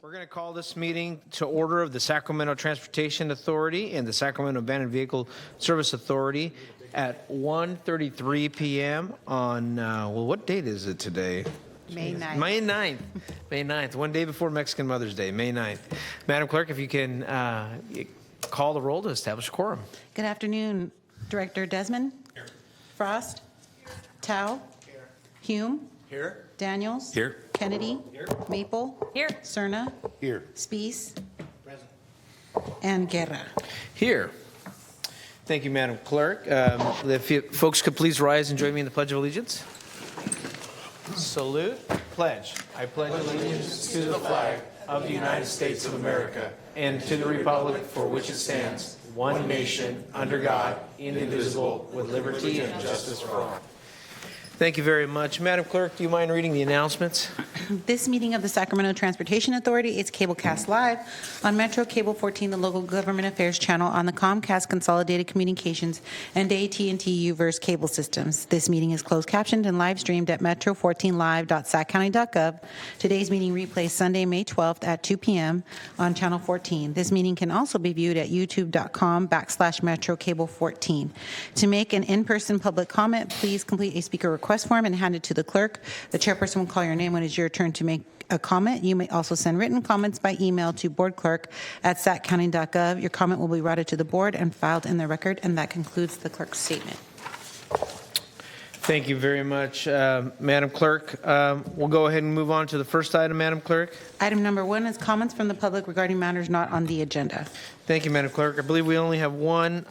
We're going to call this meeting to order of the Sacramento Transportation Authority and the Sacramento Abandoned Vehicle Service Authority at 1:33 p.m. on, well, what date is it today? May 9th. May 9th. May 9th, one day before Mexican Mother's Day, May 9th. Madam Clerk, if you can call the roll to establish a quorum. Good afternoon, Director Desmond. Here. Frost. Here. Tao. Here. Hume. Here. Daniels. Here. Kennedy. Here. Maple. Here. Cerna. Here. Spees. Present. And Guerra. Here. Thank you, Madam Clerk. If you folks could please rise and join me in the Pledge of Allegiance. Salute. Pledge. I pledge allegiance to the flag of the United States of America and to the republic for which it stands, one nation, under God, indivisible, with liberty and justice for all. Thank you very much. Madam Clerk, do you mind reading the announcements? This meeting of the Sacramento Transportation Authority is cablecast live on Metro Cable 14, the local government affairs channel on the Comcast Consolidated Communications and AT&T Uverse cable systems. This meeting is closed captioned and live streamed at metro14live.saccounty.gov. Today's meeting replays Sunday, May 12th at 2 p.m. on Channel 14. This meeting can also be viewed at youtube.com/Metro Cable 14. To make an in-person public comment, please complete a speaker request form and hand it to the clerk. The chairperson will call your name when it's your turn to make a comment. You may also send written comments by email to boardclerk@saccounty.gov. Your comment will be routed to the board and filed in the record, and that concludes the clerk's statement. Thank you very much, Madam Clerk. We'll go ahead and move on to the first item, Madam Clerk. Item number 1 is comments from the public regarding matters not on the agenda. Thank you, Madam Clerk. I believe we only have one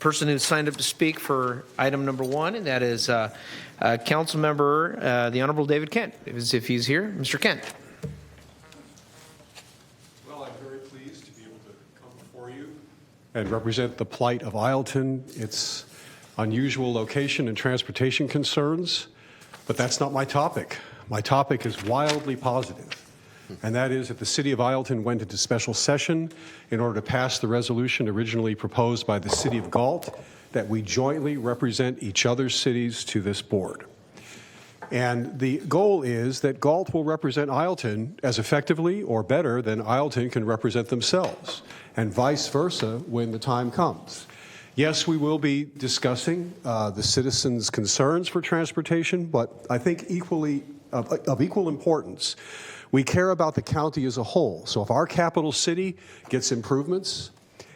person who signed up to speak for item number 1, and that is Council Member, the Honorable David Kent. If he's here, Mr. Kent. Well, I'm very pleased to be able to come before you and represent the plight of Isleton, its unusual location and transportation concerns, but that's not my topic. My topic is wildly positive, and that is that the City of Isleton went into special session in order to pass the resolution originally proposed by the City of Galt that we jointly represent each other's cities to this board. And the goal is that Galt will represent Isleton as effectively or better than Isleton can represent themselves, and vice versa when the time comes. Yes, we will be discussing the citizens' concerns for transportation, but I think of equal importance, we care about the county as a whole. So if our capital city gets improvements,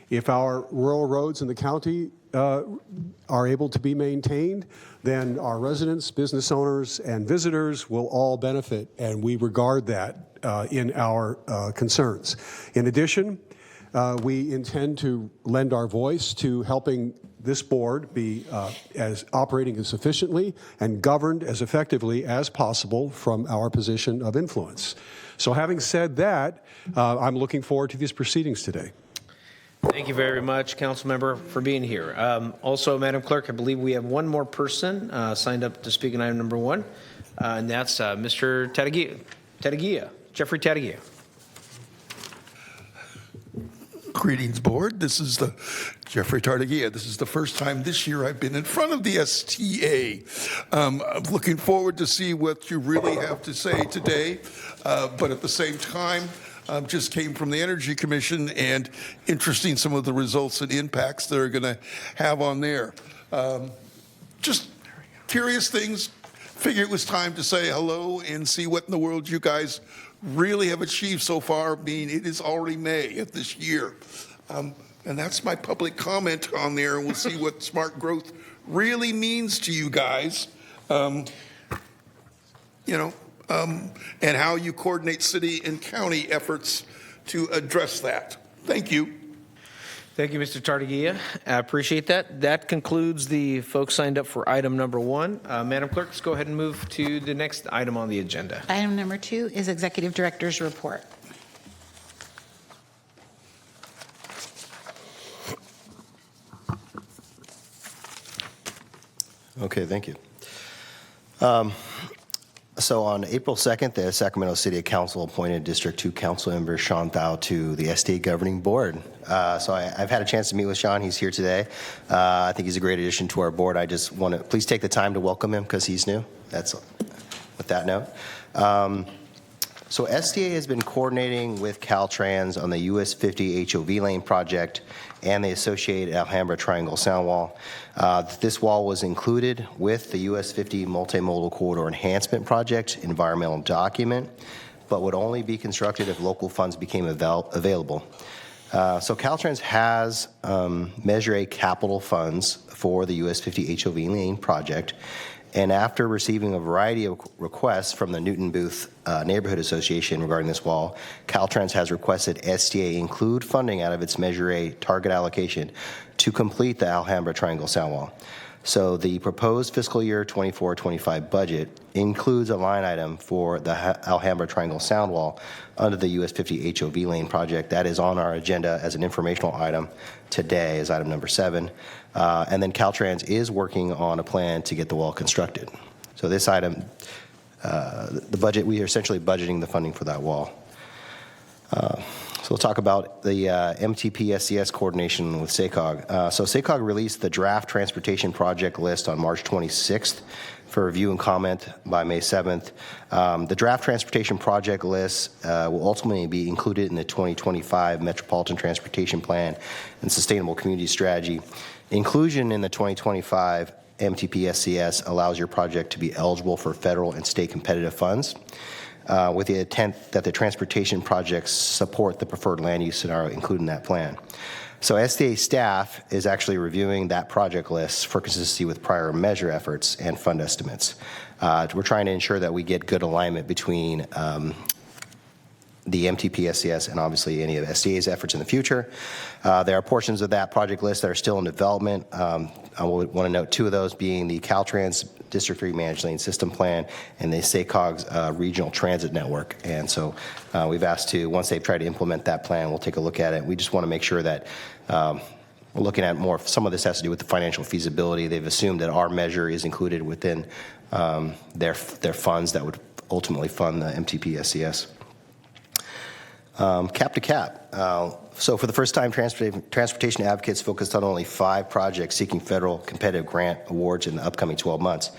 if our rural roads in the county are able to be maintained, then our residents, business owners, and visitors will all benefit, and we regard that in our concerns. In addition, we intend to lend our voice to helping this board be as operating as efficiently and governed as effectively as possible from our position of influence. So having said that, I'm looking forward to these proceedings today. Thank you very much, Council Member, for being here. Also, Madam Clerk, I believe we have one more person signed up to speak in item number 1, and that's Mr. Tadeguia, Jeffrey Tadeguia. Greetings, board. This is the Jeffrey Tartaguia. This is the first time this year I've been in front of the STA. I'm looking forward to see what you really have to say today, but at the same time, just came from the Energy Commission and interesting some of the results and impacts they're going to have on there. Just curious things. Figure it was time to say hello and see what in the world you guys really have achieved so far, being it is already May of this year. And that's my public comment on there. We'll see what smart growth really means to you guys, and how you coordinate city and county efforts to address that. Thank you. Thank you, Mr. Tartaguia. I appreciate that. That concludes the folks signed up for item number 1. Madam Clerk, let's go ahead and move to the next item on the agenda. Item number 2 is Executive Director's Report. Okay, thank you. So on April 2nd, the Sacramento City Council appointed District 2 Council member Sean Thao to the STA Governing Board. So I've had a chance to meet with Sean. He's here today. I think he's a great addition to our board. I just want to please take the time to welcome him because he's new. That's with that note. So SDA has been coordinating with Caltrans on the US 50 HOV lane project and the associated Alhambra Triangle Sound Wall. This wall was included with the US 50 Multimodal Corridor Enhancement Project environmental document, but would only be constructed if local funds became available. So Caltrans has Measure A capital funds for the US 50 HOV lane project, and after receiving a variety of requests from the Newton Booth Neighborhood Association regarding this wall, Caltrans has requested SDA include funding out of its Measure A target allocation to complete the Alhambra Triangle Sound Wall. So the proposed fiscal year 24-25 budget includes a line item for the Alhambra Triangle Sound Wall under the US 50 HOV lane project. That is on our agenda as an informational item today as item number 7. And then Caltrans is working on a plan to get the wall constructed. So this item, the budget, we are essentially budgeting the funding for that wall. So we'll talk about the MTP-SCS coordination with SACOG. So SACOG released the draft transportation project list on March 26th for review and comment by May 7th. The draft transportation project list will ultimately be included in the 2025 Metropolitan Transportation Plan and Sustainable Community Strategy. Inclusion in the 2025 MTP-SCS allows your project to be eligible for federal and state competitive funds, with the intent that the transportation projects support the preferred land use scenario included in that plan. So SDA staff is actually reviewing that project list for consistency with prior measure efforts and fund estimates. We're trying to ensure that we get good alignment between the MTP-SCS and obviously any of SDA's efforts in the future. There are portions of that project list that are still in development. I want to note 2 of those being the Caltrans District 3 Managed Lane System Plan and the SACOG's Regional Transit Network. And so we've asked to, once they've tried to implement that plan, we'll take a look at it. We just want to make sure that we're looking at more, some of this has to do with the financial feasibility. They've assumed that our measure is included within their funds that would ultimately fund the MTP-SCS. Cap to cap. So for the first time, transportation advocates focused on only 5 projects seeking federal competitive grant awards in the upcoming 12 months.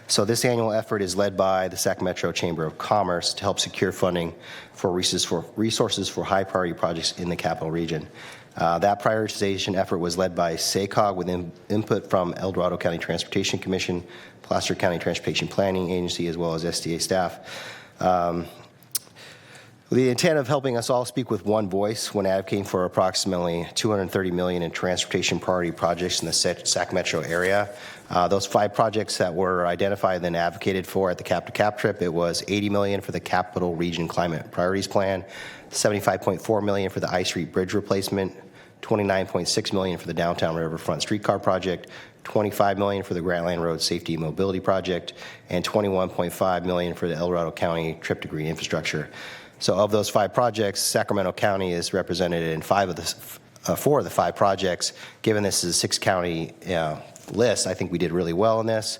So this annual effort is led by the Sacramento Chamber of Commerce to help secure funding for resources for high priority projects in the capital region. That prioritization effort was led by SACOG with input from El Dorado County Transportation Commission, Placer County Transportation Planning Agency, as well as SDA staff. With the intent of helping us all speak with one voice when advocating for approximately $230 million in transportation priority projects in the Sac Metro area. Those 5 projects that were identified and then advocated for at the Cap to Cap trip, it was $80 million for the Capital Region Climate Priorities Plan, $75.4 million for the I Street Bridge replacement, $29.6 million for the Downtown Riverfront Streetcar Project, $25 million for the Grantland Road Safety and Mobility Project, and $21.5 million for the El Dorado County Trip to Green Infrastructure. So of those 5 projects, Sacramento County is represented in 4 of the 5 projects. Given this is a 6-county list, I think we did really well in this.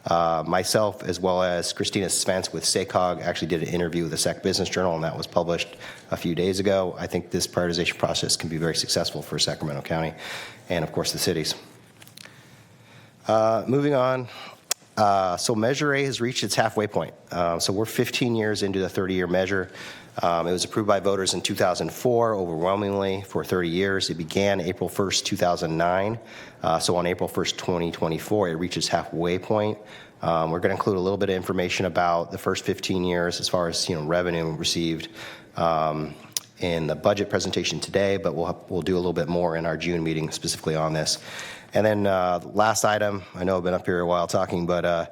Myself, as well as Christina Spence with SACOG, actually did an interview with the Sac Business Journal, and that was published a few days ago. I think this prioritization process can be very successful for Sacramento County and, of course, the cities. Moving on. So Measure A has reached its halfway point. So we're 15 years into the 30-year measure. It was approved by voters in 2004, overwhelmingly for 30 years. It began April 1st, 2009. So on April 1st, 2024, it reaches halfway point. We're going to include a little bit of information about the first 15 years as far as revenue received in the budget presentation today, but we'll do a little bit more in our June meeting specifically on this. And then last item, I know I've been up here a while talking, but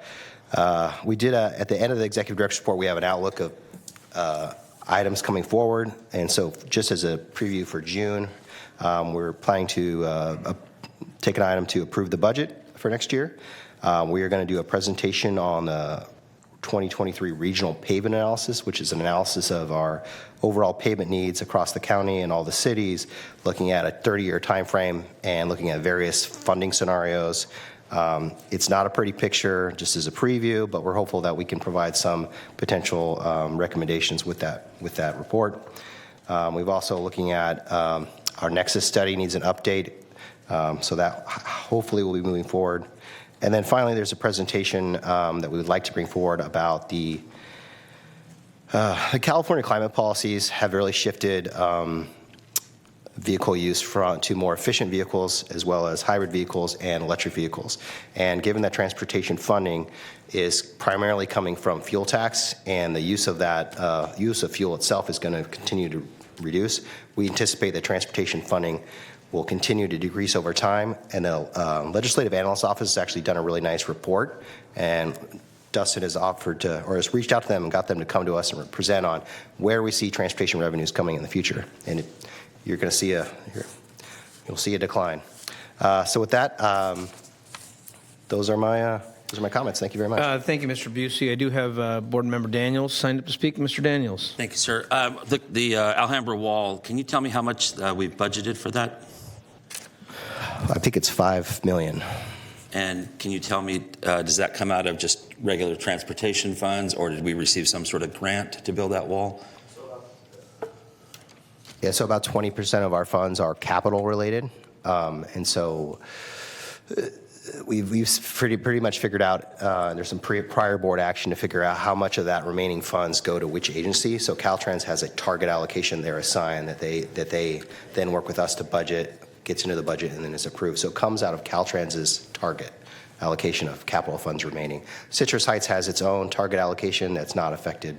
we did at the end of the executive director's report, we have an outlook of items coming forward. And so just as a preview for June, we're planning to take an item to approve the budget for next year. We are going to do a presentation on the 2023 regional pavement analysis, which is an analysis of our overall pavement needs across the county and all the cities, looking at a 30-year time frame and looking at various funding scenarios. It's not a pretty picture, just as a preview, but we're hopeful that we can provide some potential recommendations with that report. We've also looking at our Nexus study needs an update, so that hopefully will be moving forward. And then finally, there's a presentation that we would like to bring forward about the The California climate policies have really shifted vehicle use to more efficient vehicles, as well as hybrid vehicles and electric vehicles. And given that transportation funding is primarily coming from fuel tax, and the use of that use of fuel itself is going to continue to reduce, we anticipate that transportation funding will continue to decrease over time. And the Legislative Analyst's Office has actually done a really nice report, and Dustin has offered to, or has reached out to them and got them to come to us and present on where we see transportation revenues coming in the future. And you're going to see you'll see a decline. So with that, those are my comments. Thank you very much. Thank you, Mr. Busey. I do have Board Member Daniels signed up to speak. Mr. Daniels. Thank you, sir. The Alhambra Wall, can you tell me how much we've budgeted for that? I think it's $5 million. And can you tell me, does that come out of just regular transportation funds, or did we receive some sort of grant to build that wall? Yeah, so about 20% of our funds are capital related. And so we've pretty much figured out, there's some prior board action to figure out how much of that remaining funds go to which agency. So Caltrans has a target allocation they're assigned that they then work with us to budget, gets into the budget, and then is approved. So it comes out of Caltrans's target allocation of capital funds remaining. Citrus Heights has its own target allocation that's not affected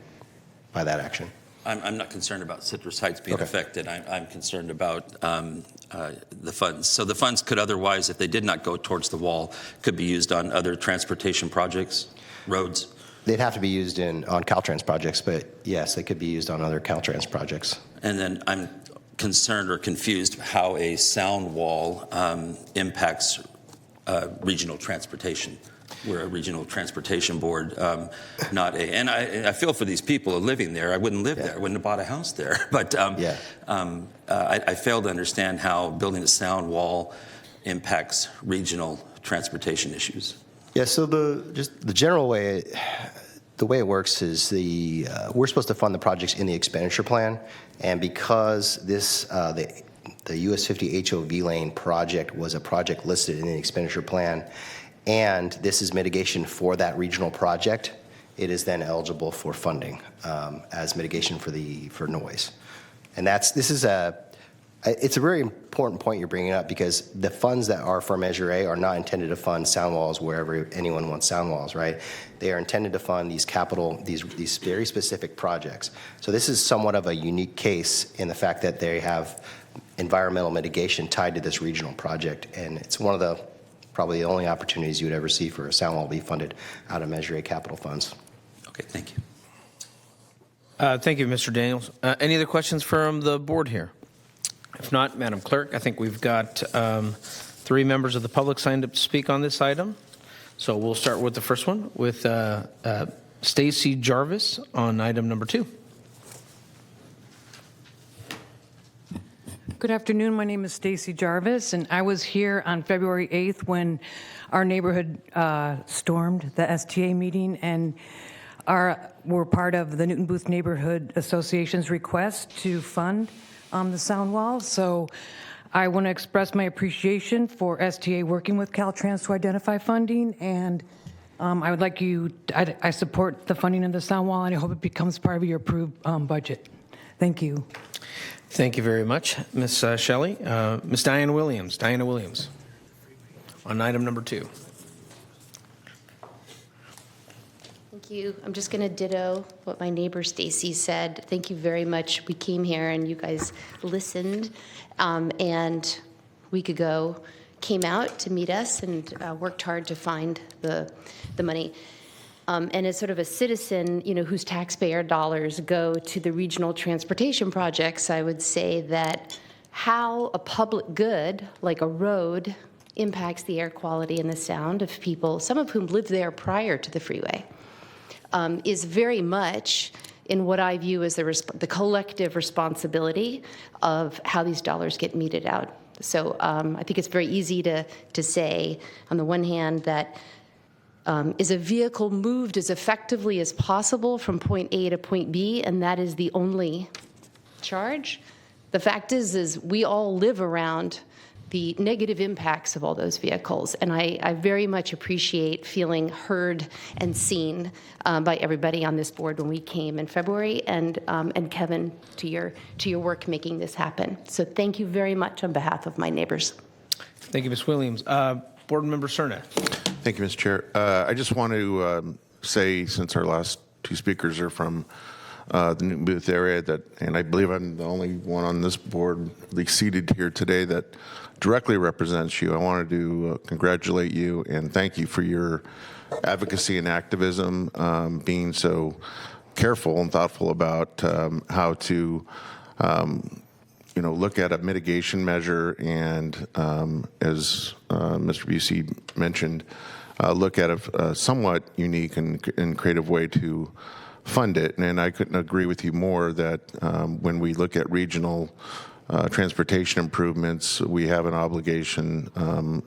by that action. I'm not concerned about Citrus Heights being affected. I'm concerned about the funds. So the funds could otherwise, if they did not go towards the wall, could be used on other transportation projects, roads? They'd have to be used on Caltrans projects, but yes, they could be used on other Caltrans projects. And then I'm concerned or confused how a sound wall impacts regional transportation. We're a regional transportation board, not a. And I feel for these people living there. I wouldn't live there. I wouldn't have bought a house there. But I fail to understand how building a sound wall impacts regional transportation issues. Yeah. So the general way, the way it works is we're supposed to fund the projects in the expenditure plan, and because the US 50 HOV lane project was a project listed in the expenditure plan, and this is mitigation for that regional project, it is then eligible for funding as mitigation for noise. And it's a very important point you're bringing up, because the funds that are for Measure A are not intended to fund sound walls wherever anyone wants sound walls, right? They are intended to fund these these very specific projects. So this is somewhat of a unique case in the fact that they have environmental mitigation tied to this regional project, and it's one of probably the only opportunities you would ever see for a sound wall to be funded out of Measure A capital funds. Okay, thank you. Thank you, Mr. Daniels. Any other questions from the board here? If not, Madam Clerk, I think we've got 3 members of the public signed up to speak on this item. So we'll start with the first one with Stacy Jarvis on item number 2. Good afternoon. My name is Stacy Jarvis, and I was here on February 8th when our neighborhood stormed the STA meeting, and we're part of the Newton Booth Neighborhood Association's request to fund the sound wall. So I want to express my appreciation for STA working with Caltrans to identify funding, and I would like I support the funding of the sound wall, and I hope it becomes part of your approved budget. Thank you. Thank you very much, Ms. Shelley. Ms. Diana Williams on item number 2. Thank you. I'm just going to ditto what my neighbor Stacy said. Thank you very much. We came here and you guys listened, and a week ago came out to meet us and worked hard to find the money. And as sort of a citizen, whose taxpayer dollars go to the regional transportation projects, I would say that how a public good, like a road, impacts the air quality and the sound of people, some of whom lived there prior to the freeway, is very much in what I view as the collective responsibility of how these dollars get meted out. So I think it's very easy to say, on the one hand, that is a vehicle moved as effectively as possible from point A to point B, and that is the only charge? The fact is we all live around the negative impacts of all those vehicles. And I very much appreciate feeling heard and seen by everybody on this board when we came in February, and Kevin, to your work making this happen. So thank you very much on behalf of my neighbors. Thank you, Ms. Williams. Board Member Cerna. Thank you, Mr. Chair. I just want to say, since our last two speakers are from the Newton Booth area, and I believe I'm the only one on this board, at least seated here today, that directly represents you, I wanted to congratulate you and thank you for your advocacy and activism, being so careful and thoughtful about how to look at a mitigation measure and, as Mr. Busey mentioned, look at a somewhat unique and creative way to fund it. And I couldn't agree with you more that when we look at regional transportation improvements, we have an obligation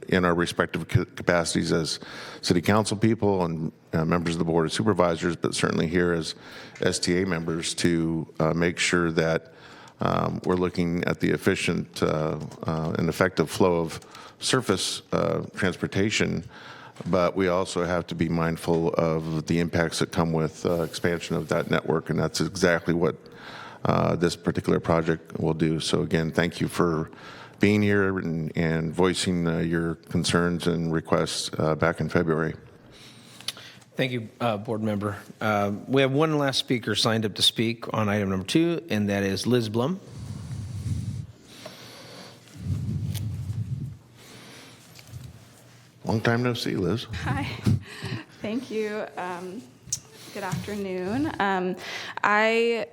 in our respective capacities as city council people and members of the Board of Supervisors, but certainly here as STA members, to make sure that we're looking at the efficient and effective flow of surface transportation, but we also have to be mindful of the impacts that come with expansion of that network, and that's exactly what this particular project will do. So again, thank you for being here and voicing your concerns and requests back in February. Thank you, Board Member. We have one last speaker signed up to speak on item number 2, and that is Liz Blum. Long time no see, Liz. Hi. Thank you. Good afternoon. I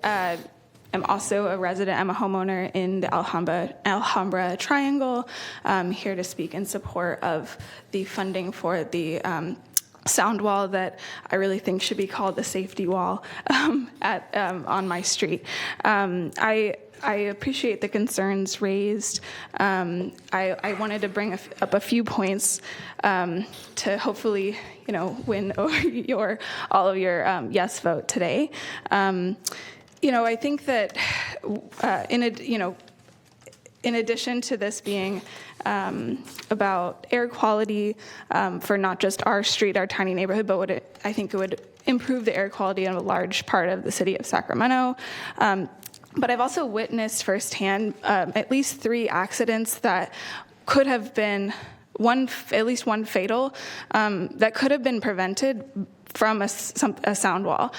am also a resident. I'm a homeowner in the Alhambra Triangle, here to speak in support of the funding for the sound wall that I really think should be called the safety wall on my street. I appreciate the concerns raised. I wanted to bring up a few points to hopefully, win over all of your yes vote today. I think that in addition to this being about air quality for not just our street, our tiny neighborhood, but I think it would improve the air quality in a large part of the city of Sacramento. But I've also witnessed firsthand at least 3 accidents that could have been at least one fatal, that could have been prevented from a sound wall.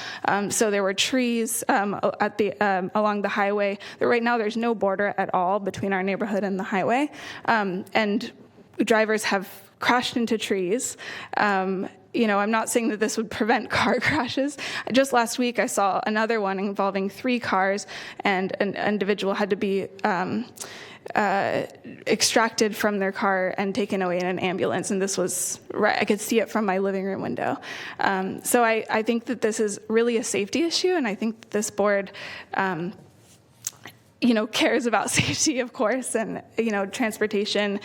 So there were trees along the highway. Right now there's no border at all between our neighborhood and the highway. And drivers have crashed into trees. I'm not saying that this would prevent car crashes. Just last week, I saw another one involving 3 cars, and an individual had to be extracted from their car and taken away in an ambulance. And this was right, I could see it from my living room window. So I think that this is really a safety issue, and I think that this board cares about safety, of course, and, transportation,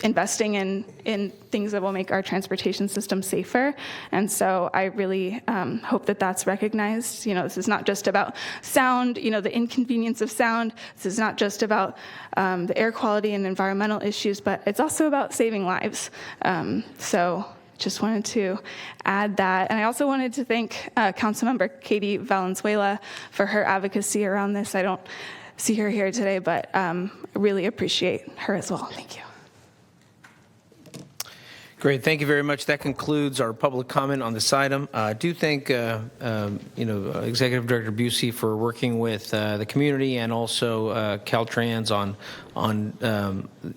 investing in things that will make our transportation system safer. And so I really hope that that's recognized. This is not just about sound, the inconvenience of sound. This is not just about the air quality and environmental issues, but it's also about saving lives. So just wanted to add that. And I also wanted to thank Councilmember Katie Valenzuela for her advocacy around this. I don't see her here today, but I really appreciate her as well. Thank you. Great. Thank you very much. That concludes our public comment on this item. I do thank Executive Director Busey for working with the community and also Caltrans on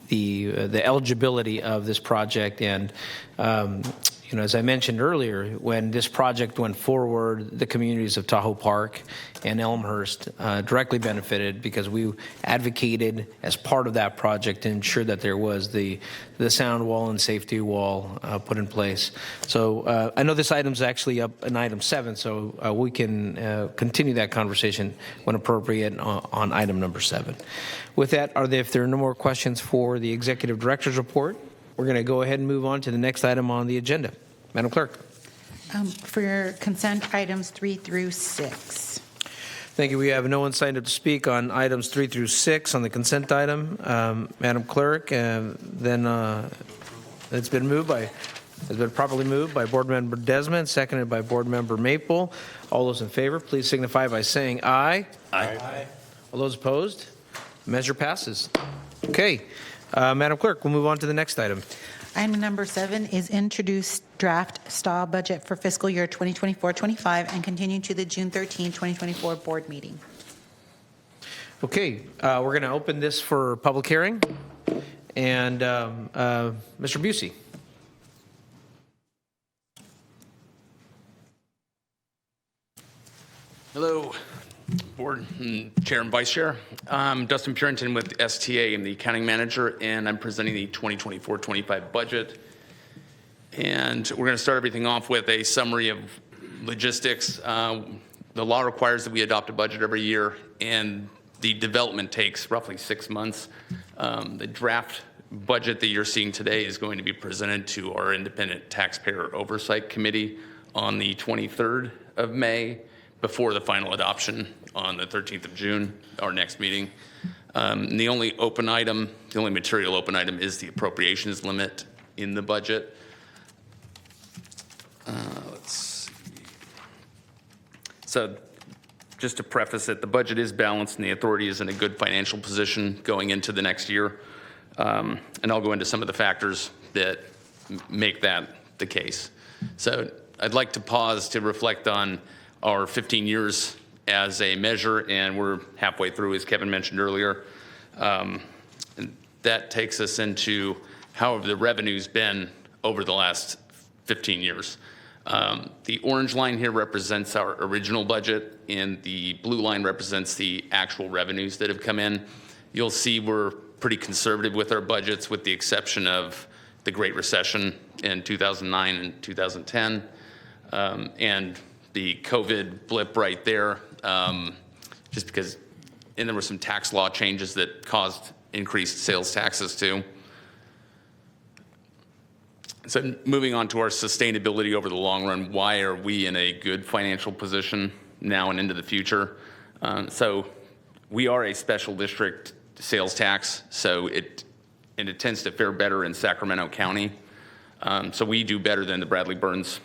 the eligibility of this project. And as I mentioned earlier, when this project went forward, the communities of Tahoe Park and Elmhurst directly benefited because we advocated as part of that project to ensure that there was the sound wall and safety wall put in place. So I know this item's actually up in item 7, so we can continue that conversation when appropriate on item number 7. With that, if there are no more questions for the Executive Director's report, we're going to go ahead and move on to the next item on the agenda. Madam Clerk. For your consent items 3 through 6. Thank you. We have no one signed up to speak on items 3 through 6 on the consent item. Madam Clerk, then it's been properly moved by Board Member Desmond, seconded by Board Member Maple. All those in favor, please signify by saying aye. Aye. All those opposed? Measure passes. Okay. Madam Clerk, we'll move on to the next item. Item number 7 is introduce draft STA budget for fiscal year 2024-25 and continue to the June 13, 2024 board meeting. Okay, we're going to open this for public hearing. And Mr. Busey. Hello, Board Chair and Vice Chair. I'm Dustin Purinton with STA. I'm the accounting manager, and I'm presenting the 2024-25 budget. And we're going to start everything off with a summary of logistics. The law requires that we adopt a budget every year, and the development takes roughly 6 months. The draft budget that you're seeing today is going to be presented to our Independent Taxpayer Oversight Committee on the 23rd of May, before the final adoption on the 13th of June, our next meeting. The only material open item is the appropriations limit in the budget. Let's see. So just to preface it, the budget is balanced and the authority is in a good financial position going into the next year. And I'll go into some of the factors that make that the case. So I'd like to pause to reflect on our 15 years as a measure, and we're halfway through, as Kevin mentioned earlier. And that takes us into how have the revenues been over the last 15 years. The orange line here represents our original budget, and the blue line represents the actual revenues that have come in. You'll see we're pretty conservative with our budgets, with the exception of the Great Recession in 2009 and 2010. And the COVID blip right there, just because, and there were some tax law changes that caused increased sales taxes too. So moving on to our sustainability over the long run, why are we in a good financial position now and into the future? So we are a special district sales tax, so it tends to fare better in Sacramento County. So we do better than the Bradley Burns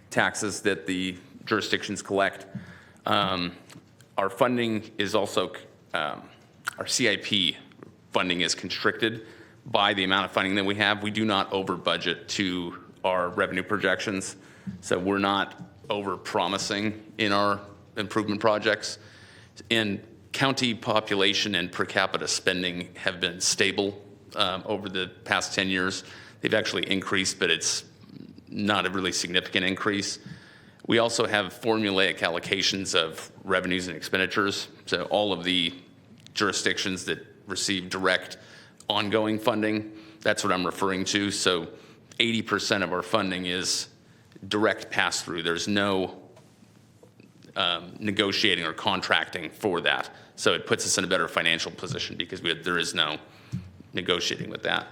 taxes that the jurisdictions collect. Our funding is also, our CIP funding is constricted by the amount of funding that we have. We do not over budget to our revenue projections. So we're not over promising in our improvement projects. And county population and per capita spending have been stable over the past 10 years. They've actually increased, but it's not a really significant increase. We also have formulaic allocations of revenues and expenditures. So all of the jurisdictions that receive direct ongoing funding, that's what I'm referring to. So 80% of our funding is direct pass-through. There's no negotiating or contracting for that. So it puts us in a better financial position because there is no negotiating with that.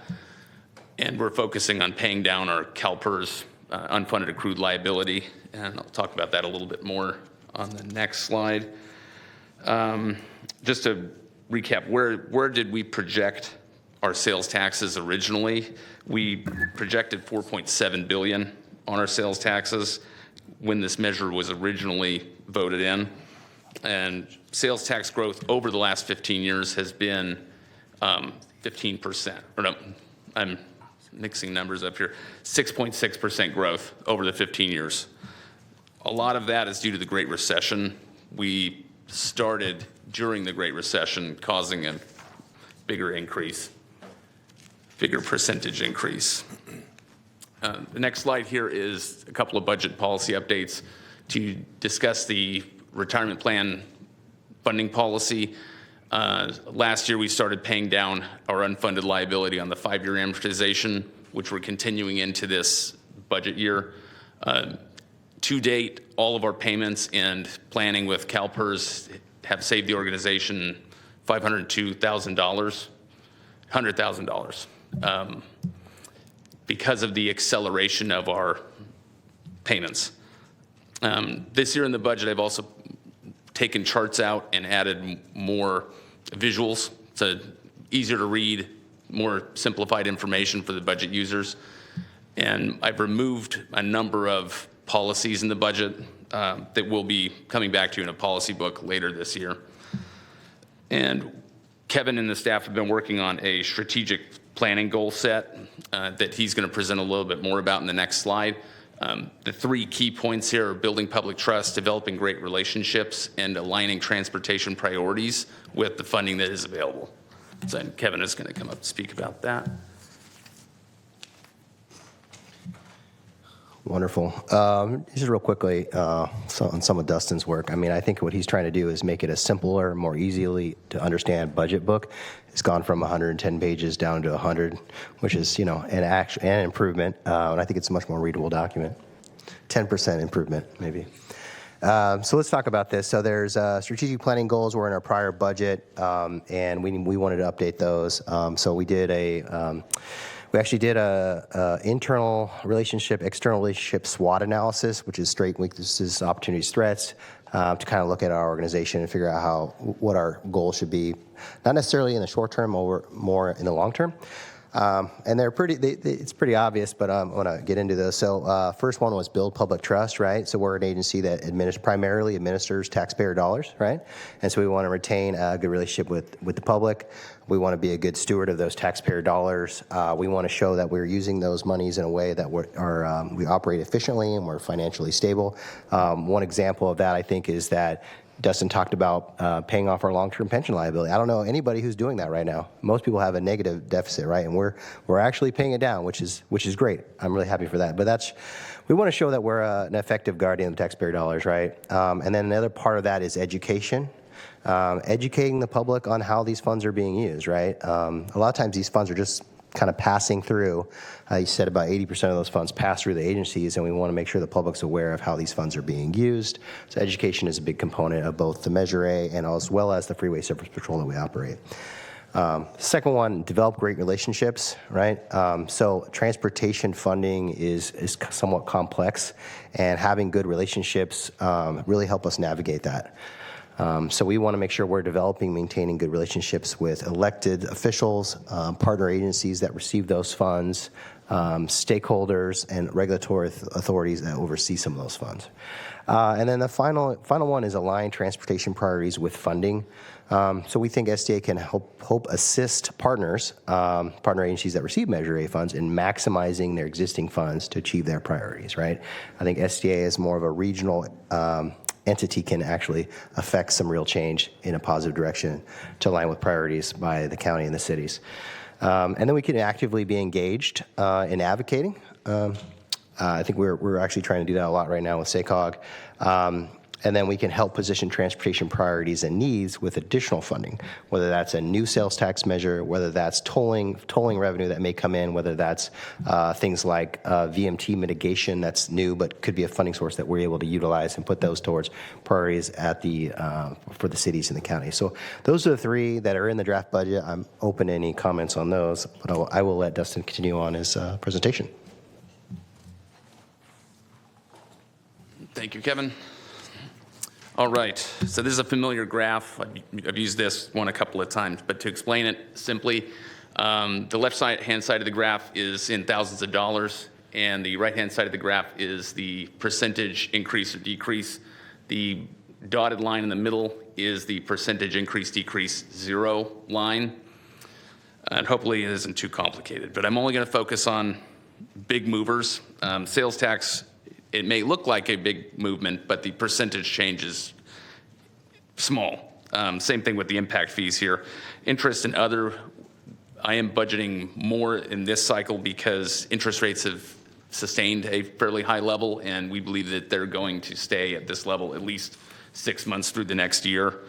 And we're focusing on paying down our CalPERS unfunded accrued liability, and I'll talk about that a little bit more on the next slide. Just to recap, where did we project our sales taxes originally? We projected $4.7 billion on our sales taxes when this measure was originally voted in. And sales tax growth over the last 15 years has been 15%. Or no, I'm mixing numbers up here. 6.6% growth over the 15 years. A lot of that is due to the Great Recession. We started during the Great Recession, causing a bigger percentage increase. The next slide here is a couple of budget policy updates to discuss the retirement plan funding policy. Last year, we started paying down our unfunded liability on the 5-year amortization, which we're continuing into this budget year. To date, all of our payments and planning with CalPERS have saved the organization $100,000 because of the acceleration of our payments. This year in the budget, I've also taken charts out and added more visuals, so easier to read, more simplified information for the budget users. And I've removed a number of policies in the budget that will be coming back to you in a policy book later this year. And Kevin and the staff have been working on a strategic planning goal set that he's going to present a little bit more about in the next slide. The 3 key points here are building public trust, developing great relationships, and aligning transportation priorities with the funding that is available. So Kevin is going to come up and speak about that. Wonderful. Just real quickly, on some of Dustin's work, I mean, I think what he's trying to do is make it a simpler, more easily to understand budget book. It's gone from 110 pages down to 100, which is, an improvement. And I think it's a much more readable document. 10% improvement, maybe. So let's talk about this. So there's strategic planning goals were in our prior budget, and we wanted to update those. So we actually did a internal relationship, external relationship SWOT analysis, which is strengths, weaknesses, opportunities, threats, to kind of look at our organization and figure out what our goals should be, not necessarily in the short term, or more in the long term. And they're it's pretty obvious, but I want to get into those. So first one was build public trust, right? So we're an agency that primarily administers taxpayer dollars, right? And so we want to retain a good relationship with the public. We want to be a good steward of those taxpayer dollars. We want to show that we're using those monies in a way that we operate efficiently and we're financially stable. One example of that, I think, is that Dustin talked about paying off our long-term pension liability. I don't know anybody who's doing that right now. Most people have a negative deficit, right? And we're actually paying it down, which is great. I'm really happy for that. But we want to show that we're an effective guardian of taxpayer dollars, right? And then another part of that is education. Educating the public on how these funds are being used, right? A lot of times these funds are just kind of passing through. You said about 80% of those funds pass through the agencies, and we want to make sure the public's aware of how these funds are being used. So education is a big component of both the Measure A and as well as the Freeway Surface Patrol that we operate. Second one, develop great relationships, right? So transportation funding is somewhat complex, and having good relationships really help us navigate that. So we want to make sure we're maintaining good relationships with elected officials, partner agencies that receive those funds, stakeholders, and regulatory authorities that oversee some of those funds. And then the final one is align transportation priorities with funding. So we think SDA can help assist partner agencies that receive Measure A funds in maximizing their existing funds to achieve their priorities, right? I think SDA is more of a regional entity, can actually affect some real change in a positive direction to align with priorities by the county and the cities. And then we can actively be engaged in advocating. I think we're actually trying to do that a lot right now with SACOG. And then we can help position transportation priorities and needs with additional funding, whether that's a new sales tax measure, whether that's tolling revenue that may come in, whether that's things like VMT mitigation that's new but could be a funding source that we're able to utilize and put those towards priorities for the cities and the county. So those are the 3 that are in the draft budget. I'm open to any comments on those, but I will let Dustin continue on his presentation. Thank you, Kevin. All right, so this is a familiar graph. I've used this one a couple of times, but to explain it simply, the left-hand side of the graph is in thousands of dollars, and the right-hand side of the graph is the percentage increase or decrease. The dotted line in the middle is the percentage increase, decrease, 0 line. And hopefully it isn't too complicated, but I'm only going to focus on big movers. Sales tax, it may look like a big movement, but the percentage change is small. Same thing with the impact fees here. Interest and other, I am budgeting more in this cycle because interest rates have sustained a fairly high level, and we believe that they're going to stay at this level at least 6 months through the next year,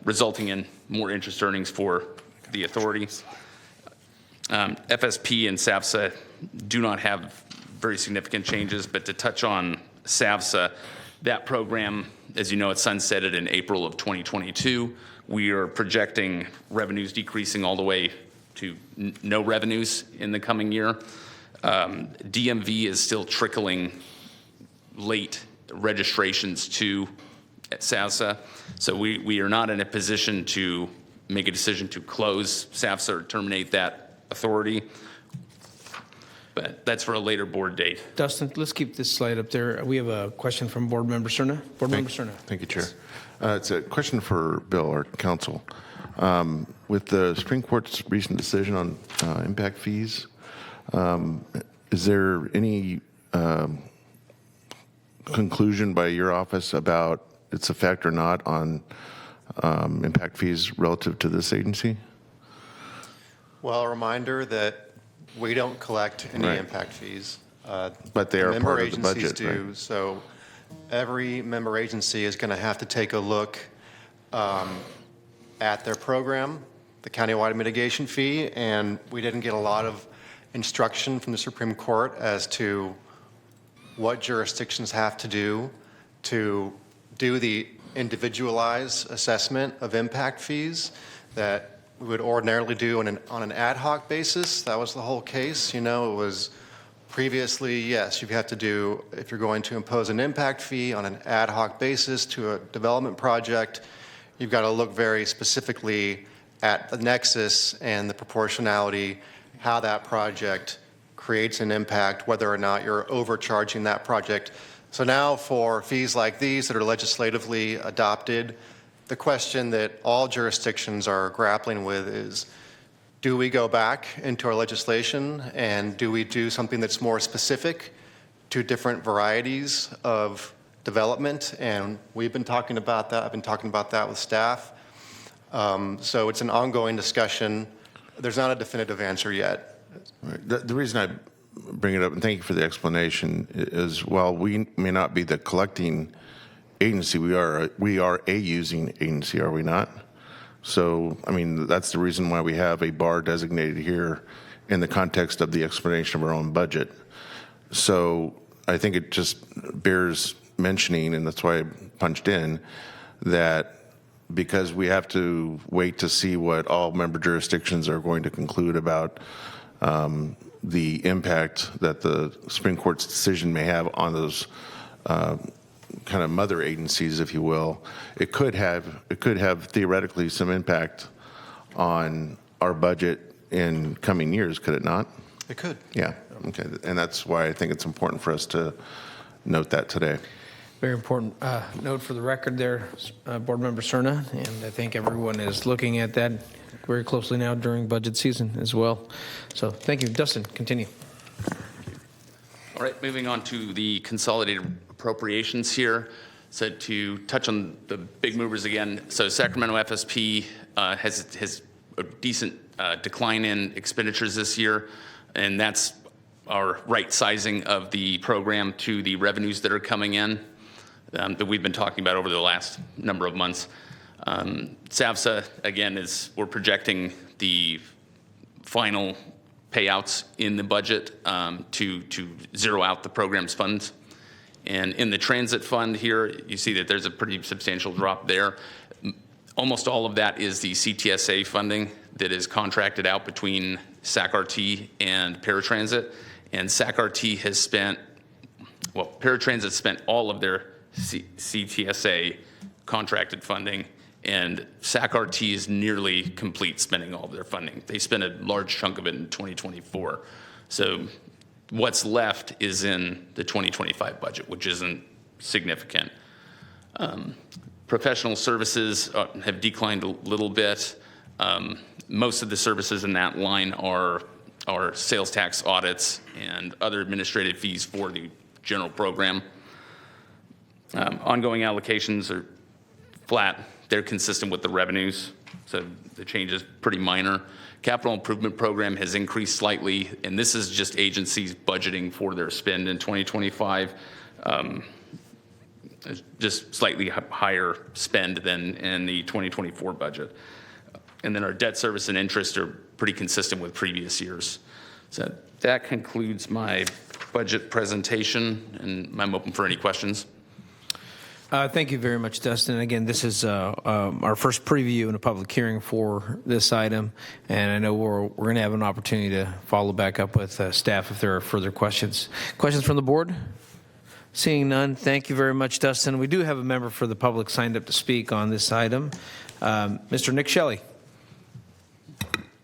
resulting in more interest earnings for the authorities. FSP and SAFSA do not have very significant changes, but to touch on SAFSA, that program, as you know, it sunsetted in April of 2022. We are projecting revenues decreasing all the way to no revenues in the coming year. DMV is still trickling late registrations to SAVSA. So we are not in a position to make a decision to close SAVSA or terminate that authority. But that's for a later board date. Dustin, let's keep this slide up there. We have a question from Board Member Cerna. Board Member Cerna. Thank you, Chair. It's a question for Bill or Council. With the Supreme Court's recent decision on impact fees, is there any conclusion by your office about its effect or not on impact fees relative to this agency? Well, a reminder that we don't collect any Right. impact fees. But they are Member part of the agencies budget, do. right? So every member agency is going to have to take a look at their program, the countywide mitigation fee, and we didn't get a lot of instruction from the Supreme Court as to what jurisdictions have to do the individualized assessment of impact fees that we would ordinarily do on an ad hoc basis. That was the whole case. You know, it was previously, yes, you have to do, if you're going to impose an impact fee on an ad hoc basis to a development project, you've got to look very specifically at the nexus and the proportionality, how that project creates an impact, whether or not you're overcharging that project. So now for fees like these that are legislatively adopted, the question that all jurisdictions are grappling with is, do we go back into our legislation and do we do something that's more specific to different varieties of development? And we've been talking about that. I've been talking about that with staff. So it's an ongoing discussion. There's not a definitive answer yet. Right. The reason I bring it up, and thank you for the explanation, is while we may not be the collecting agency, we are a using agency, are we not? So, I mean, that's the reason why we have a bar designated here in the context of the explanation of our own budget. So I think it just bears mentioning, and that's why I punched in, that because we have to wait to see what all member jurisdictions are going to conclude about the impact that the Supreme Court's decision may have on those kind of mother agencies, if you will, it could have theoretically some impact on our budget in coming years, could it not? It could. Yeah, okay, and that's why I think it's important for us to note that today. Very important note for the record there, Board Member Cerna, and I think everyone is looking at that very closely now during budget season as well. So thank you. Dustin, continue. All right, moving on to the consolidated appropriations here. So to touch on the big movers again, so Sacramento FSP has a decent decline in expenditures this year, and that's our right sizing of the program to the revenues that are coming in that we've been talking about over the last number of months. SAVSA, again, we're projecting the final payouts in the budget to zero out the program's funds. And in the transit fund here, you see that there's a pretty substantial drop there. Almost all of that is the CTSA funding that is contracted out between SAC-RT and Paratransit. And SAC-RT has spent, well, Paratransit spent all of their CTSA contracted funding, and SAC-RT is nearly complete spending all of their funding. They spent a large chunk of it in 2024. So what's left is in the 2025 budget, which isn't significant. Professional services have declined a little bit. Most of the services in that line are sales tax audits and other administrative fees for the general program. Ongoing allocations are flat. They're consistent with the revenues, so the change is pretty minor. Capital improvement program has increased slightly, and this is just agencies budgeting for their spend in 2025. Just slightly higher spend than in the 2024 budget. And then our debt service and interest are pretty consistent with previous years. So that concludes my budget presentation, and I'm open for any questions. Thank you very much, Dustin. Again, this is our first preview and a public hearing for this item, and I know we're going to have an opportunity to follow back up with staff if there are further questions. Questions from the board? Seeing none, thank you very much, Dustin. We do have a member for the public signed up to speak on this item. Mr. Nick Shelley.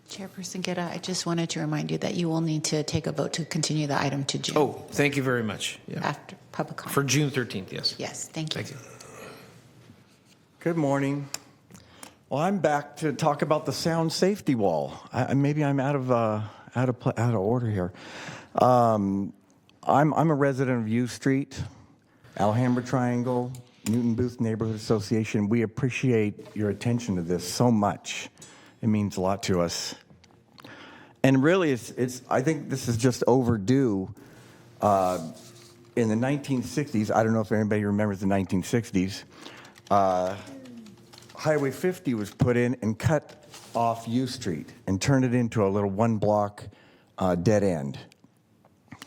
Chairperson Guerra, I just wanted to remind you that you will need to take a vote to continue the item to June. Oh, thank you very much. Yeah. After public comment. For June 13th, yes. Yes, thank you. Thank you. Good morning. Well, I'm back to talk about the sound safety wall. Maybe I'm out of order here. I'm a resident of U Street, Alhambra Triangle, Newton Booth Neighborhood Association. We appreciate your attention to this so much. It means a lot to us. And really, I think this is just overdue. In the 1960s, I don't know if anybody remembers the 1960s, Highway 50 was put in and cut off U Street and turned it into a little one-block dead end.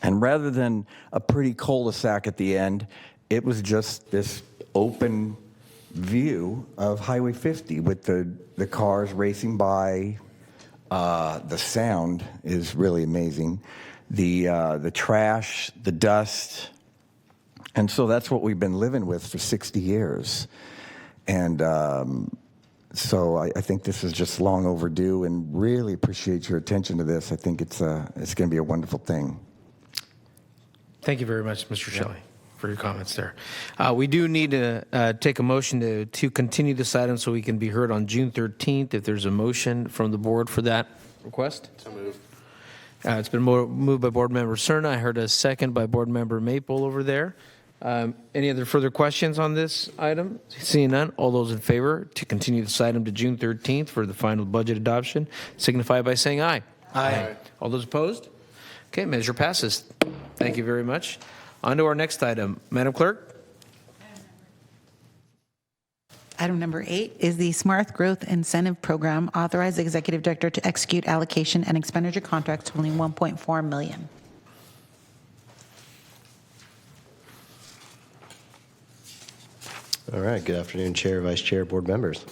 And rather than a pretty cul-de-sac at the end, it was just this open view of Highway 50 with the cars racing by. The sound is really amazing. The trash, the dust. And so that's what we've been living with for 60 years. And so I think this is just long overdue, and really appreciate your attention to this. I think it's going to be a wonderful thing. Thank you very much, Mr. Shelley, for your comments there. We do need to take a motion to continue this item so we can be heard on June 13th. If there's a motion from the board for that request. So moved. It's been moved by Board Member Cerna. I heard a second by Board Member Maple over there. Any other further questions on this item? Seeing none, all those in favor to continue this item to June 13th for the final budget adoption signify by saying aye. Aye. All those opposed? Okay, measure passes. Thank you very much. On to our next item. Madam Clerk? Item number 8 is the Smart Growth Incentive Program. Authorize the Executive Director to execute allocation and expenditure contracts totaling $1.4 million. All right, good afternoon, Chair, Vice Chair, Board members.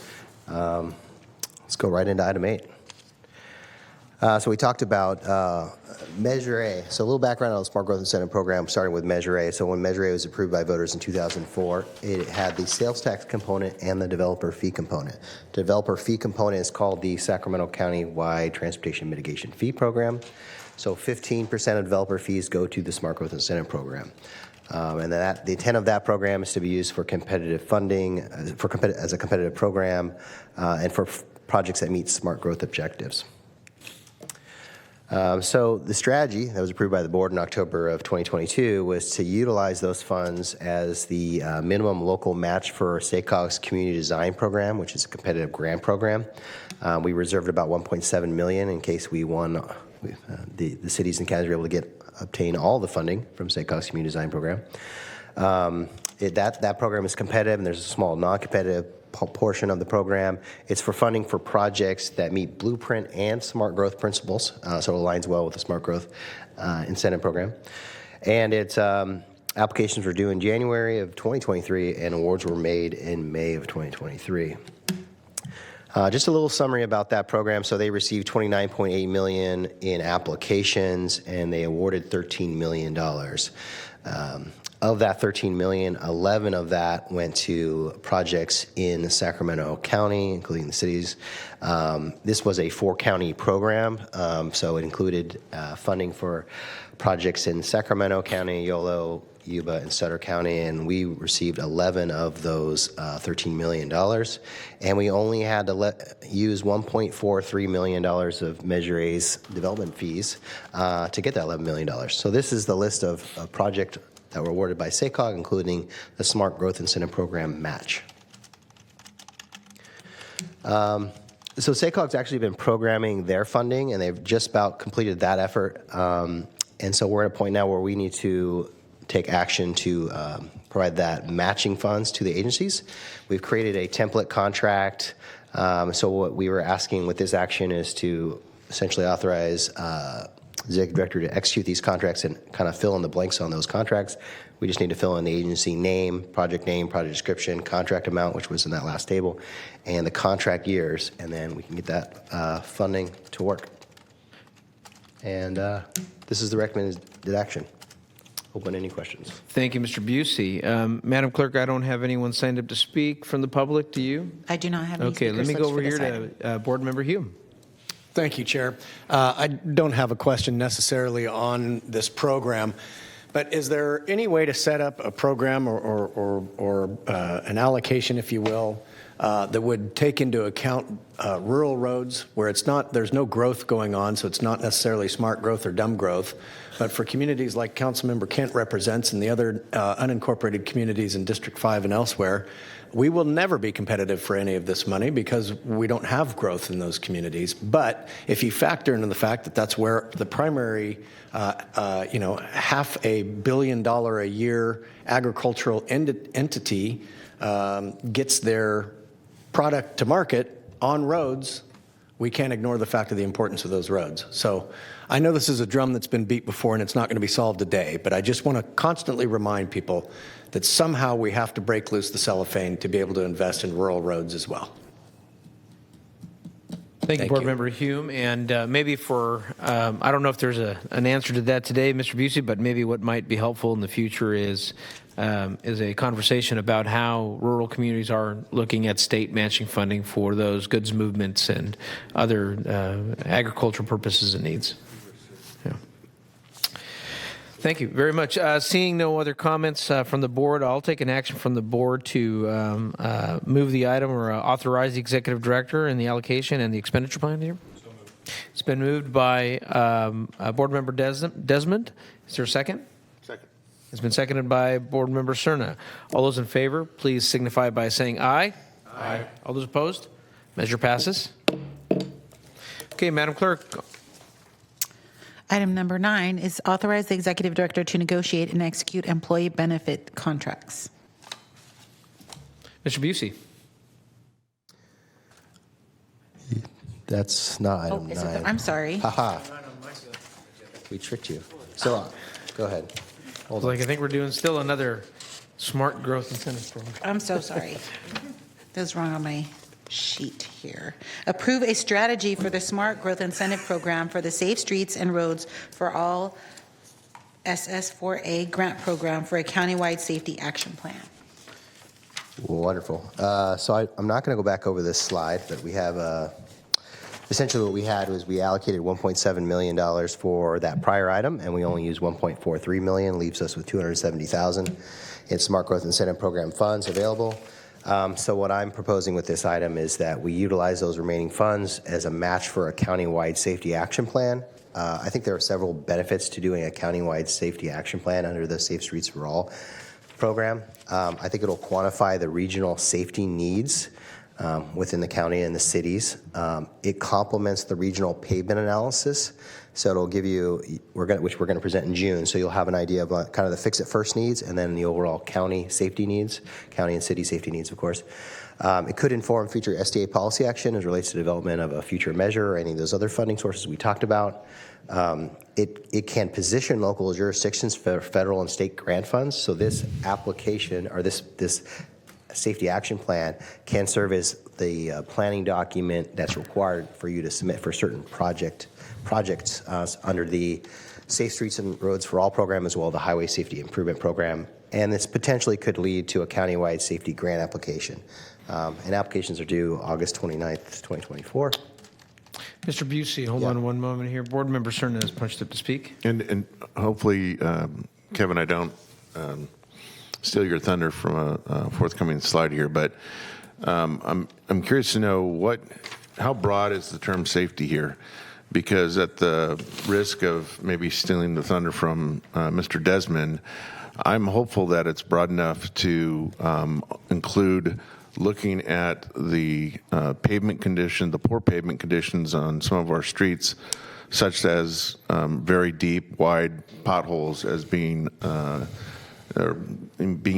Let's go right into item 8. So we talked about Measure A. So a little background on the Smart Growth Incentive Program, starting with Measure A. So when Measure A was approved by voters in 2004, it had the sales tax component and the developer fee component. The developer fee component is called the Sacramento County-wide Transportation Mitigation Fee Program. So 15% of developer fees go to the Smart Growth Incentive Program. And the intent of that program is to be used for competitive funding, as a competitive program, and for projects that meet smart growth objectives. So the strategy that was approved by the board in October of 2022 was to utilize those funds as the minimum local match for SACOG's Community Design Program, which is a competitive grant program. We reserved about $1.7 million in case we won. The cities and counties were able to obtain all the funding from SACOG's Community Design Program. That program is competitive, and there's a small non-competitive portion of the program. It's for funding for projects that meet blueprint and smart growth principles, so it aligns well with the smart growth incentive program. And its applications were due in January of 2023, and awards were made in May of 2023. Just a little summary about that program. So they received $29.8 million in applications, and they awarded $13 million. Of that $13 million, 11 of that went to projects in Sacramento County, including the cities. This was a 4-county program, so it included funding for projects in Sacramento County, Yolo, Yuba, and Sutter County, and we received 11 of those $13 million. And we only had to use $1.43 million of Measure A's development fees to get that $11 million. So this is the list of projects that were awarded by SACOG, including the Smart Growth Incentive Program match. So SACOG's actually been programming their funding, and they've just about completed that effort. And so we're at a point now where we need to take action to provide that matching funds to the agencies. We've created a template contract. So what we were asking with this action is to essentially authorize the executive director to execute these contracts and kind of fill in the blanks on those contracts. We just need to fill in the agency name, project description, contract amount, which was in that last table, and the contract years, and then we can get that funding to work. And this is the recommended action. open any questions. Thank you, Mr. Busey. Madam Clerk, I don't have anyone signed up to speak from the public. Do you? I do not have any Okay, speaker let me slips go over for this here item. to Board Member Hume. Thank you, Chair. I don't have a question necessarily on this program, but is there any way to set up a program or an allocation, if you will, that would take into account rural roads where there's no growth going on, so it's not necessarily smart growth or dumb growth, but for communities like Councilmember Kent represents and the other unincorporated communities in District 5 and elsewhere, we will never be competitive for any of this money because we don't have growth in those communities. But if you factor into the fact that that's where the primary, $500 million a year agricultural entity gets their product to market on roads, we can't ignore the fact of the importance of those roads. So I know this is a drum that's been beat before and it's not going to be solved today, but I just want to constantly remind people that somehow we have to break loose the cellophane to be able to invest in rural roads as well. Thank you, Board Member Hume. And maybe I don't know if there's an answer to that today, Mr. Busey, but maybe what might be helpful in the future is a conversation about how rural communities are looking at state matching funding for those goods movements and other agricultural purposes and needs. Yeah. Thank you very much. Seeing no other comments from the board, I'll take an action from the board to move the item or authorize the executive director in the allocation and the expenditure plan here. It's been moved by Board Member Desmond. Is there a second? Second. It's been seconded by Board Member Cerna. All those in favor, please signify by saying aye. Aye. All those opposed? Measure passes. Okay, Madam Clerk. Item number 9 is authorize the executive director to negotiate and execute employee benefit contracts. Mr. Busey. That's not item Is it 9. I'm sorry. Haha. We tricked you. So go ahead. Hold on. I think we're doing still another smart growth incentive program. I'm so sorry. That was wrong on my sheet here. Approve a strategy for the Smart Growth Incentive Program for the Safe Streets and Roads for All SS4A grant program for a countywide safety action plan. Wonderful. So I'm not going to go back over this slide, but we have essentially what we had was we allocated $1.7 million for that prior item, and we only used $1.43 million, leaves us with $270,000 in Smart Growth Incentive Program funds available. So what I'm proposing with this item is that we utilize those remaining funds as a match for a countywide safety action plan. I think there are several benefits to doing a countywide safety action plan under the Safe Streets for All program. I think it'll quantify the regional safety needs within the county and the cities. It complements the regional pavement analysis. So it'll give you, which we're going to present in June, so you'll have an idea of kind of the fix-it-first needs and then the overall county safety needs, county and city safety needs, of course. It could inform future SDA policy action as relates to development of a future measure or any of those other funding sources we talked about. It can position local jurisdictions for federal and state grant funds. So this application or this safety action plan can serve as the planning document that's required for you to submit for certain projects under the Safe Streets and Roads for All program, as well as the Highway Safety Improvement Program. And this potentially could lead to a countywide safety grant application. And applications are due August 29th, 2024. Mr. Busey, hold on one moment here. Board Member Cerna has punched up to speak. And hopefully, Kevin, I don't steal your thunder from a forthcoming slide here, but I'm curious to know how broad is the term safety here? Because at the risk of maybe stealing the thunder from Mr. Desmond, I'm hopeful that it's broad enough to include looking at the pavement condition, the poor pavement conditions on some of our streets, such as very deep, wide potholes as being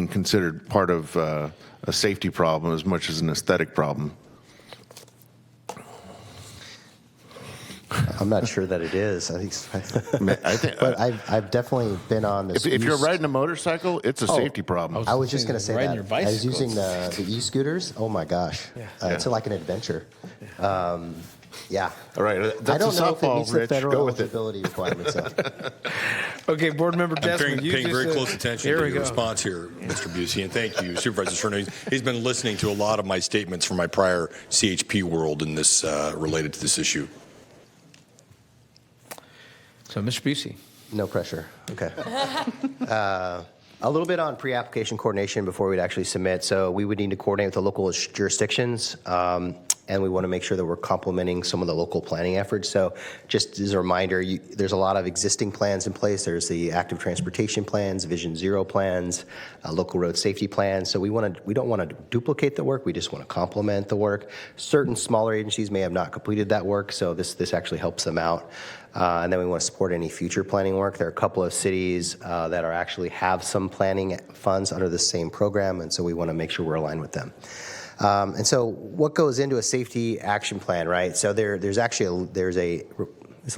considered part of a safety problem as much as an aesthetic problem. I'm not sure that it is. I think, but I've definitely been on this. If you're riding a motorcycle, it's a safety problem. I was just going to say riding that. your bicycle. I was using the e-scooters. Oh my gosh, it's like an adventure. Yeah. All right, I that's don't a know if it softball, meets the Rich. federal Go with it. eligibility requirements. So. Okay, Board Member I'm Desmond. paying very close attention here to we your go. response here, Mr. Busey, and thank you, Supervisor Cerno. He's been listening to a lot of my statements from my prior CHP world in this related to this issue. So, Mr. Busey. No pressure. Okay. A little bit on pre-application coordination before we'd actually submit. So we would need to coordinate with the local jurisdictions, and we want to make sure that we're complementing some of the local planning efforts. So just as a reminder, there's a lot of existing plans in place. There's the active transportation plans, Vision Zero plans, local road safety plans. So we don't want to duplicate the work. We just want to complement the work. Certain smaller agencies may have not completed that work, so this actually helps them out. And then we want to support any future planning work. There are a couple of cities that are actually have some planning funds under the same program, and so we want to make sure we're aligned with them. And so what goes into a safety action plan, right? So it's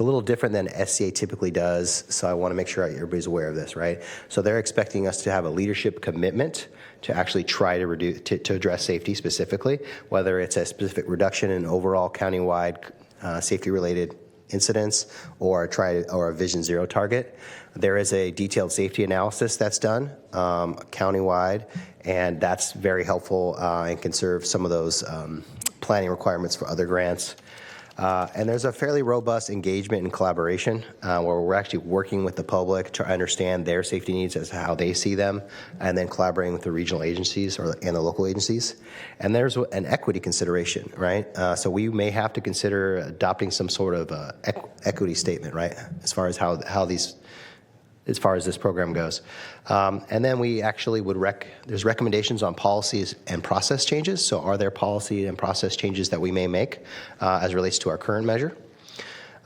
a little different than SCA typically does, so I want to make sure everybody's aware of this, right? So they're expecting us to have a leadership commitment to actually try to reduce, to address safety specifically, whether it's a specific reduction in overall countywide safety-related incidents or a Vision Zero target. There is a detailed safety analysis that's done countywide, and that's very helpful and can serve some of those planning requirements for other grants. And there's a fairly robust engagement and collaboration where we're actually working with the public to understand their safety needs as to how they see them, and then collaborating with the regional agencies and the local agencies. And there's an equity consideration, right? So we may have to consider adopting some sort of equity statement, right, as far as this program goes. And then we actually there's recommendations on policies and process changes. So are there policy and process changes that we may make as relates to our current measure?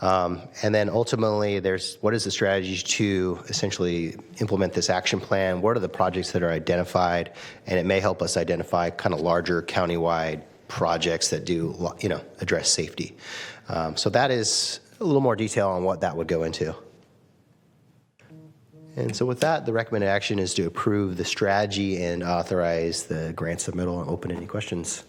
And then ultimately, what is the strategy to essentially implement this action plan? What are the projects that are identified? And it may help us identify kind of larger countywide projects that do, address safety. So that is a little more detail on what that would go into. And so with that, the recommended action is to approve the strategy and authorize the grant submittal and open any questions.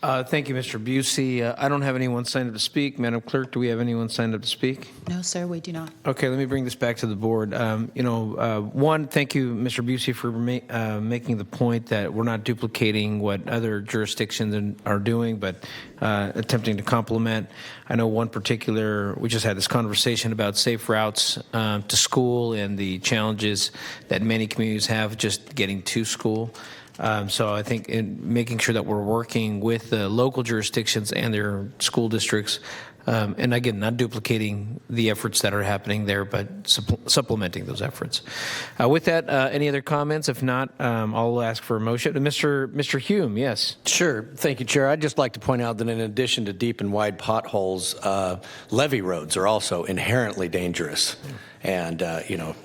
Thank you, Mr. Busey. I don't have anyone signed up to speak. Madam Clerk, do we have anyone signed up to speak? No, sir, we do not. Okay, let me bring this back to the board. One, thank you, Mr. Busey, for making the point that we're not duplicating what other jurisdictions are doing, but attempting to complement. I know one particular, we just had this conversation about safe routes to school and the challenges that many communities have just getting to school. So I think in making sure that we're working with the local jurisdictions and their school districts, and again, not duplicating the efforts that are happening there, but supplementing those efforts. With that, any other comments? If not, I'll ask for a motion. Mr. Hume, yes. Sure. Thank you, Chair. I'd just like to point out that in addition to deep and wide potholes, levee roads are also inherently dangerous. And,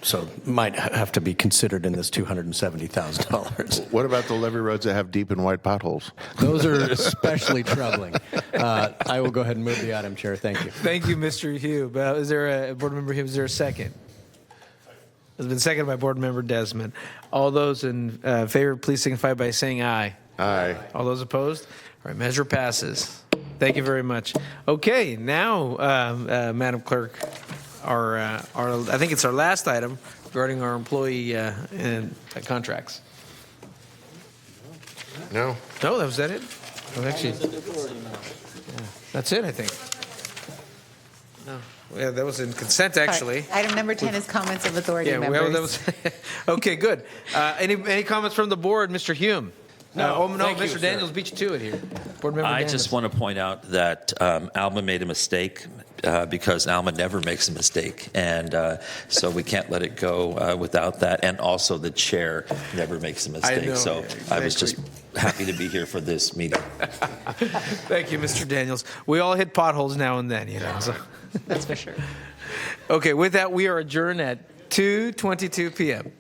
so might have to be considered in this $270,000. What about the levee roads that have deep and wide potholes? Those are especially troubling. I will go ahead and move the item, Chair. Thank you. Thank you, Mr. Hume. Is there a Board Member Hume? Is there a second? It's been seconded by Board Member Desmond. All those in favor, please signify by saying aye. Aye. All those opposed? All right, measure passes. Thank you very much. Okay, now, Madam Clerk, I think it's our last item regarding our employee contracts. No. No, was that it? Oh, actually, that's it, I think. No, yeah, that was in consent, actually. All right. Item number 10 is comments of authority Yeah, members. well, that was okay. Good. Any comments from the board, Mr. Hume? No, Mr. Daniels beat you to it here. Board Member I Daniels. just want to point out that Alma made a mistake because Alma never makes a mistake, and so we can't let it go without that. And also, the chair never makes a mistake. know, so yeah, exactly. I was just happy to be here for this meeting. Thank you, Mr. Daniels. We all hit potholes now and then, So. That's for sure. Okay, with that, we are adjourned at 2:22 p.m.